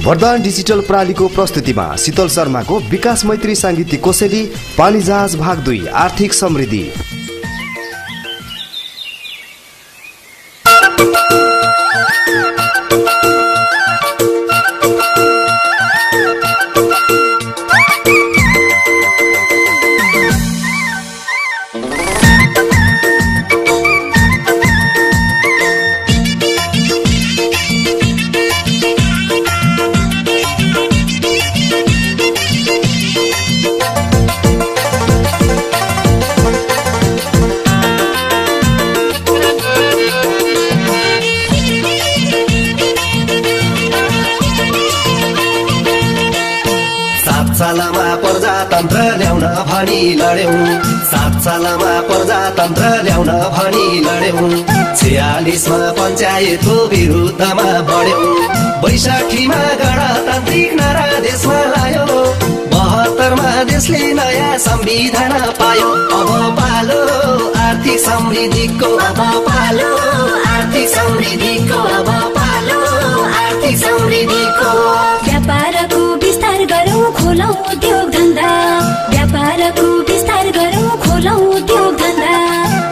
वरदान डिजिटल प्रणालीको प्रस्तुतिमा शीतल शर्माको विकास मैत्री सांगीतिक कोसेली पानी जहाज भाग 2 आर्थिक समृद्धि। प्रजातन्त्र ल्याउन भनी लड्यौं, 7 सालमा प्रजातन्त्र ल्याउन भनी लड्यौं, 46 मा पञ्चायतको विरुद्धमा बढ्यौं, 62 मा गणतान्त्रिक नारा देशमा लायो, 72 मा देशले नयाँ संविधान पायो। अब पालो आर्थिक समृद्धिको, अब पालो आर्थिक समृद्धिको, अब पालो आर्थिक समृद्धिको। व्यापारको विस्तार गरौँ, खोलौँ उद्योग धन्दा, व्यापारको विस्तार गरौँ, खोलौँ उद्योग धन्दा,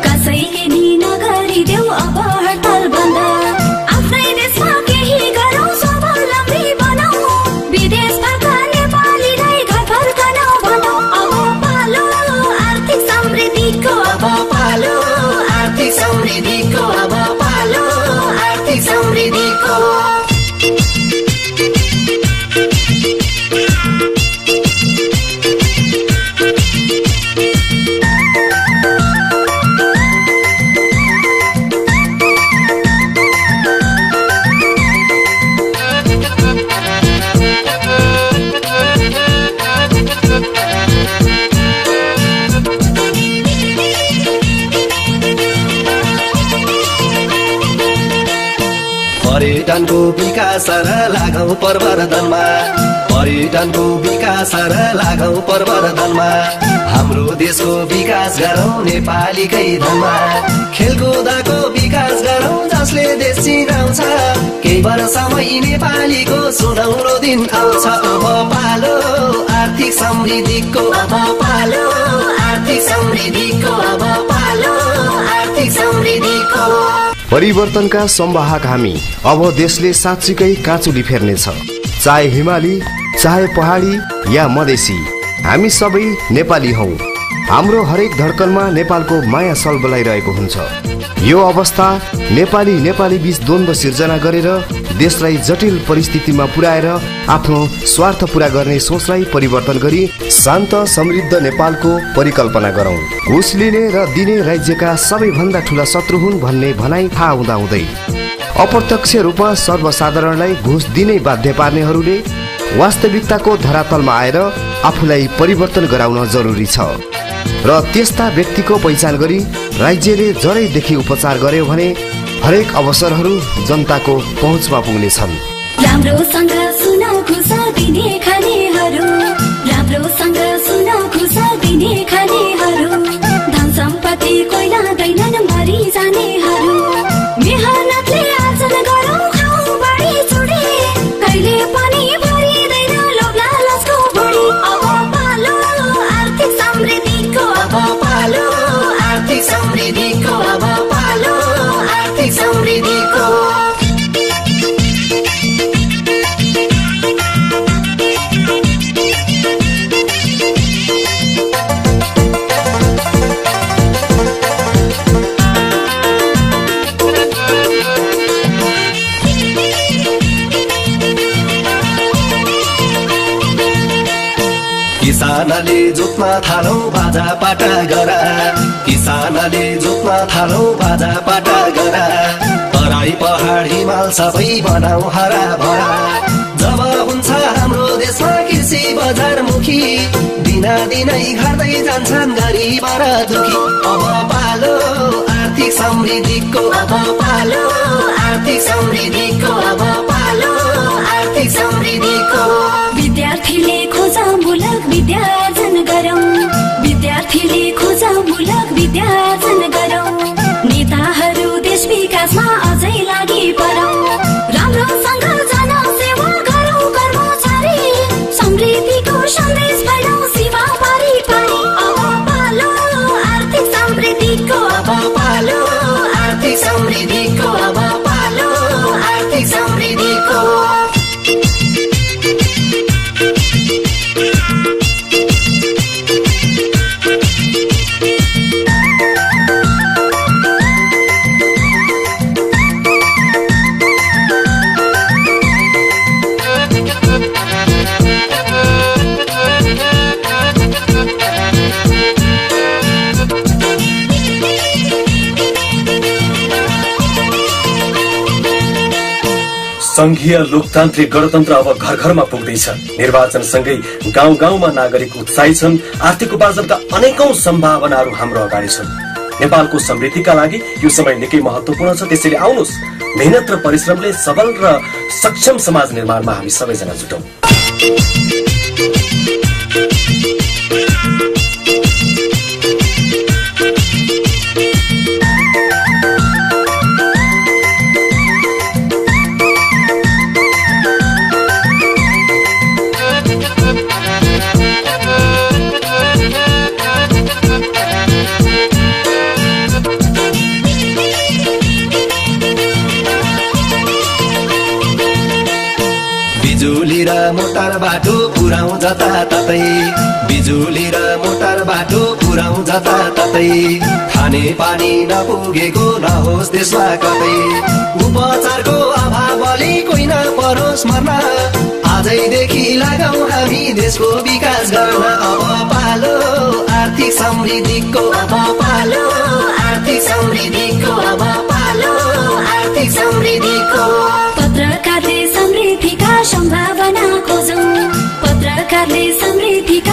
कसैले नि नगरिदेऊ अब हडताल बन्द, आफ्नै देशमा केही गरौँ, स्वावलम्बी बनाऊ, विदेश भएका नेपालीलाई घर फर्कन भनौँ। अब पालो आर्थिक समृद्धिको, अब पालो आर्थिक समृद्धिको, अब पालो आर्थिक समृद्धिको। पर्यटनको विकास र लागौं प्रवर्धनमा, पर्यटनको विकास र लागौं प्रवर्धनमा, हाम्रो देशको विकास गरौँ नेपालीकै धनमा, खेलकुदको विकास गरौँ जसले देश चिनाउँछ, केही वर्षमै नेपालीको सुनौलो दिन आउँछ। अब पालो आर्थिक समृद्धिको, अब पालो आर्थिक समृद्धिको, अब पालो आर्थिक समृद्धिको। परिवर्तनका संवाहक हामी, अब देशले साँच्चीकै काँचुली फेर्नेछ। चाहे हिमाली, चाहे पहाडी या मधेसी, हामी सबै नेपाली हौ। हाम्रो हरेक धड्कनमा नेपालको माया सलबलाइरहेको हुन्छ। यो अवस्था नेपाली बीच द्वन्द्व सिर्जना गरेर देशलाई जटिल परिस्थितिमा पुर्याएर आफ्नो स्वार्थ पूरा गर्ने सोचलाई परिवर्तन गरी शान्त समृद्ध नेपालको परिकल्पना गरौँ। घुस लिने र दिने राज्यका सबैभन्दा ठूला शत्रु हुन् भन्ने भनाइ थाहा हुँदाहुँदै अप्रत्यक्ष रूपमा सर्वसाधारणलाई घुस दिनै बाध्य पार्नेहरूले वास्तविकताको धरातलमा आएर आफूलाई परिवर्तन गराउन जरुरी छ र त्यस्ता व्यक्तिको पहिचान गरी राज्यले जरैदेखि उपचार गर्यो भने हरेक अवसरहरू जनताको पहुँचमा पुग्नेछन्। राम्रोसँग सुन घुस दिने खानेहरू, राम्रोसँग सुन घुस दिने खानेहरू, धन सम्पत्ति कोइलादैनन् मरि जानेहरू, मेहनतले आर्जन गरौँ खाऊ बाढी चुडी, कहिले पनि भरिँदैन लोभ लालचको बुढी। अब पालो आर्थिक समृद्धिको, अब पालो आर्थिक समृद्धिको, अब पालो आर्थिक समृद्धिको। किसानले जोत्न थालौं बाजा पाटा गरा, किसानले जोत्न थालौं बाजा पाटा गरा, तराई पहाड हिमाल सबै बनाऊ हरा भरा। जब हुन्छ हाम्रो देशमा कृषि बजार मुखी, दिनादिनै घट्दै जान्छन् गरिब र दुखी। अब पालो आर्थिक समृद्धिको, अब पालो आर्थिक समृद्धिको, अब पालो आर्थिक समृद्धिको। विद्यार्थीले खोजामूलक विद्यार्जन गरौँ, विद्यार्थीले खोजामूलक विद्यार्जन गरौँ, नेताहरू देश विकासमा अझै लागि परौँ, राम्रोसँग जनसेवा गरौँ। संघीय लोकतान्त्रिक गणतन्त्र अब घर घरमा पुग्दैछ। निर्वाचन सँगै गाउँ गाउँमा नागरिक उत्साही छन्। आर्थिक उपार्जनका अनेकौं सम्भावनाहरू हाम्रो अगाडि छन्। नेपालको समृद्धिका लागि यो समय निकै महत्वपूर्ण छ। त्यसैले आउनुहोस्, मेहनत र परिश्रमले सबल र सक्षम समाज निर्माणमा हामी सबैजना जुटौं। बिजुली र मोटर बाटो पुर्याउँ जताततै, बिजुली र मोटर बाटो पुर्याउँ जताततै। खाने पानी नपुगेको नहोस् देशमा कतै, उपचारको अभाव अलि कोही नपरोस् मर्न। आजैदेखि लगाउँ हामी देशको विकास गर्न। अब पालो आर्थिक समृद्धिको, अब पालो आर्थिक समृद्धिको, अब पालो आर्थिक समृद्धिको। पत्रकारले समृद्धिका सम्भावना खोजौं, पत्रकारले समृद्धिका